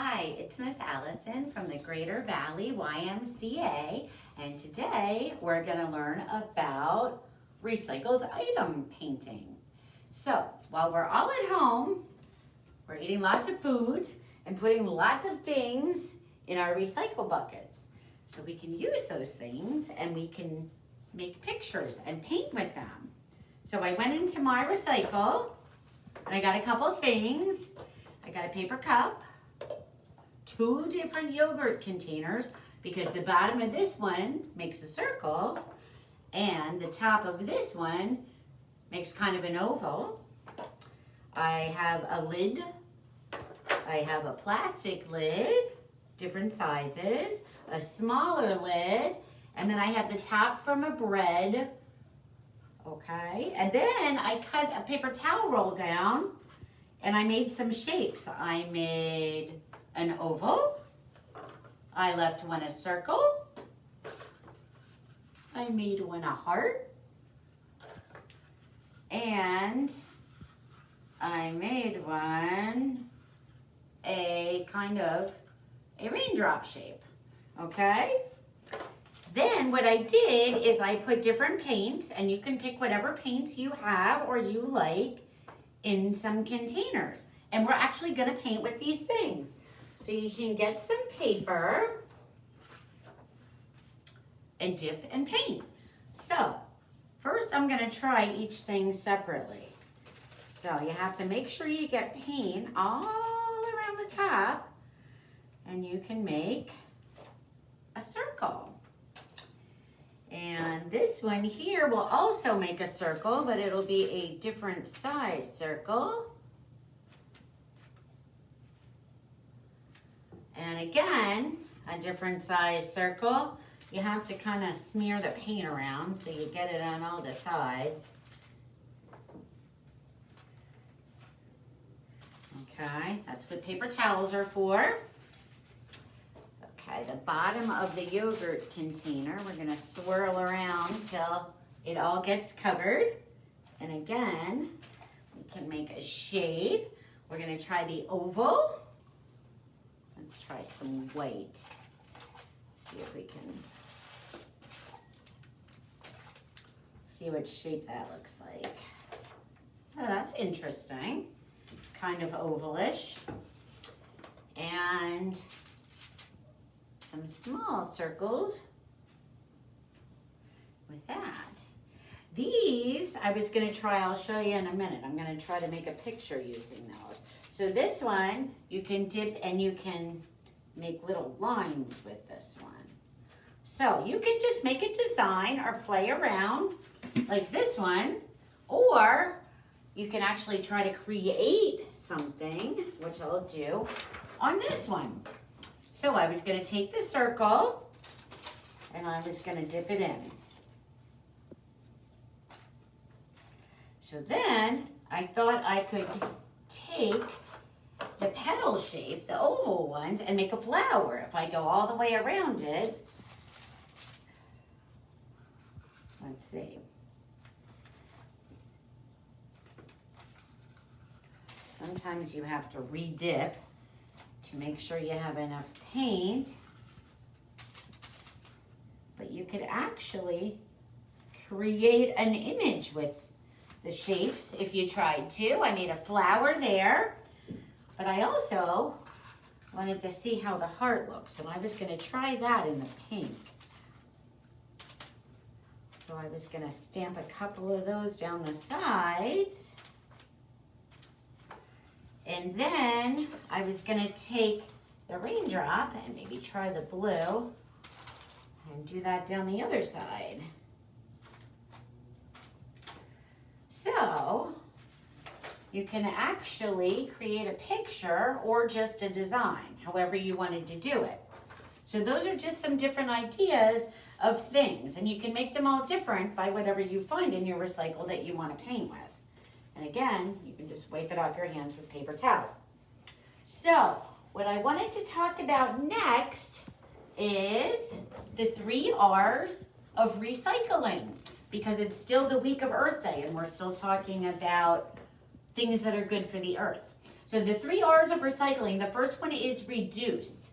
Hi, it's Miss Allison from the Greater Valley YMCA, and today we're going to learn about recycled item painting. So, while we're all at home, we're eating lots of foods and putting lots of things in our recycle buckets. So we can use those things and we can make pictures and paint with them. So I went into my recycle and I got a couple things. I got a paper cup, 2 different yogurt containers, because the bottom of this one makes a circle and the top of this one makes kind of an oval. I have a lid. I have a plastic lid, different sizes, a smaller lid, and then I have the top from a bread. Okay, and then I cut a paper towel roll down and I made some shapes. I made an oval. I left one a circle. I made one a heart. And I made one a kind of a raindrop shape. Okay? Then what I did is I put different paints, and you can pick whatever paints you have or you like, in some containers. And we're actually gonna paint with these things. So you can get some paper and dip and paint. So first I'm gonna try each thing separately. So you have to make sure you get paint all around the top, and you can make a circle. And this one here will also make a circle, but it'll be a different size circle. And again, a different size circle. You have to kind of smear the paint around so you get it on all the sides. Okay, that's what paper towels are for. Okay, the bottom of the yogurt container, we're gonna swirl around till it all gets covered. And again, we can make a shape. We're gonna try the oval. Let's try some white. See if we can see what shape that looks like. Oh, that's interesting. Kind of ovalish. And some small circles with that. These, I was gonna try, I'll show you in a minute. I'm gonna try to make a picture using those. So this one, you can dip and you can make little lines with this one. So you can just make a design or play around like this one, or you can actually try to create something, which I'll do on this one. So I was gonna take the circle and I was gonna dip it in. So then I thought I could take the petal shape, the oval ones, and make a flower. If I go all the way around it, let's see. Sometimes you have to re-dip to make sure you have enough paint, but you could actually create an image with the shapes if you tried to. I made a flower there, but I also wanted to see how the heart looks, and I was gonna try that in the pink. So I was gonna stamp a couple of those down the sides. And then I was gonna take the raindrop and maybe try the blue and do that down the other side. So you can actually create a picture or just a design, however you wanted to do it. So those are just some different ideas of things, and you can make them all different by whatever you find in your recycle that you want to paint with. And again, you can just wipe it off your hands with paper towels. So, what I wanted to talk about next is the 3 R's of recycling, because it's still the week of Earth Day and we're still talking about things that are good for the earth. So the 3 R's of recycling, the first one is reduce.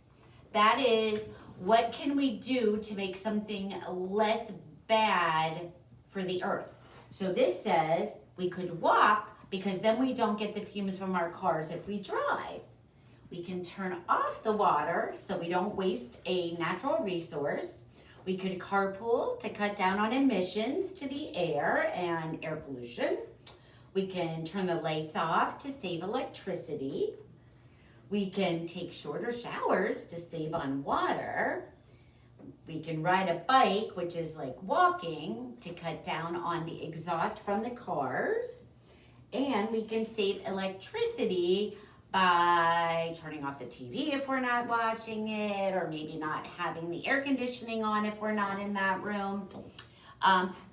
That is, what can we do to make something less bad for the earth? So this says we could walk because then we don't get the fumes from our cars if we drive. We can turn off the water so we don't waste a natural resource. We could carpool to cut down on emissions to the air and air pollution. We can turn the lights off to save electricity. We can take shorter showers to save on water. We can ride a bike, which is like walking, to cut down on the exhaust from the cars. And we can save electricity by turning off the TV if we're not watching it, or maybe not having the air conditioning on if we're not in that room.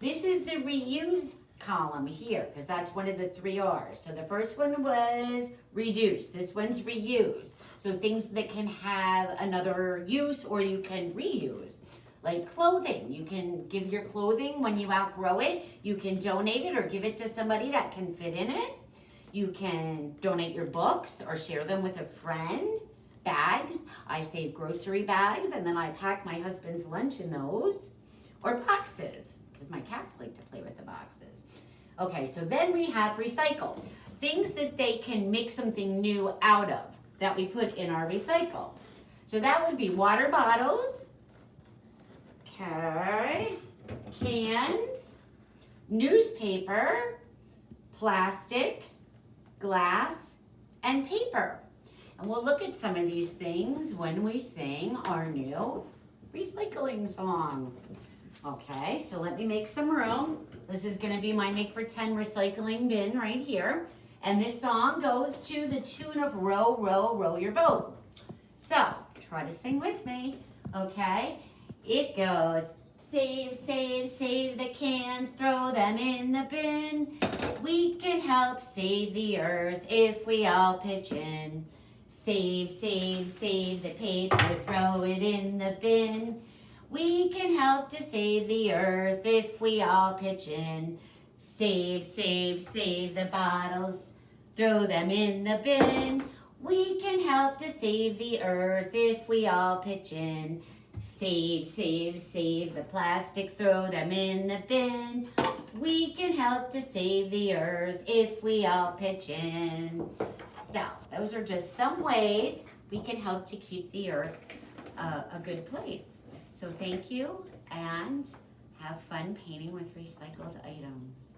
This is the reuse column here, because that's one of the 3 R's. So the first one was reduce. This one's reuse. So things that can have another use or you can reuse. Like clothing. You can give your clothing when you outgrow it. You can donate it or give it to somebody that can fit in it. You can donate your books or share them with a friend. Bags. I save grocery bags and then I pack my husband's lunch in those. Or boxes, because my cats like to play with the boxes. Okay, so then we have recycle. Things that they can make something new out of that we put in our recycle. So that would be water bottles, okay, cans, newspaper, plastic, glass, and paper. And we'll look at some of these things when we sing our new recycling song. Okay, so let me make some room. This is going to be my make pretend recycling bin right here. And this song goes to the tune of Row, Row, Row Your Boat. So, try to sing with me, okay? It goes, save, save, save the cans, throw them in the bin. We can help save the earth if we all pitch in. Save, save, save the paper, throw it in the bin. We can help to save the earth if we all pitch in. Save, save, save the bottles, throw them in the bin. We can help to save the earth if we all pitch in. Save, save, save the plastics, throw them in the bin. We can help to save the earth if we all pitch in. So, those are just some ways we can help to keep the earth a good place. So thank you and have fun painting with recycled items.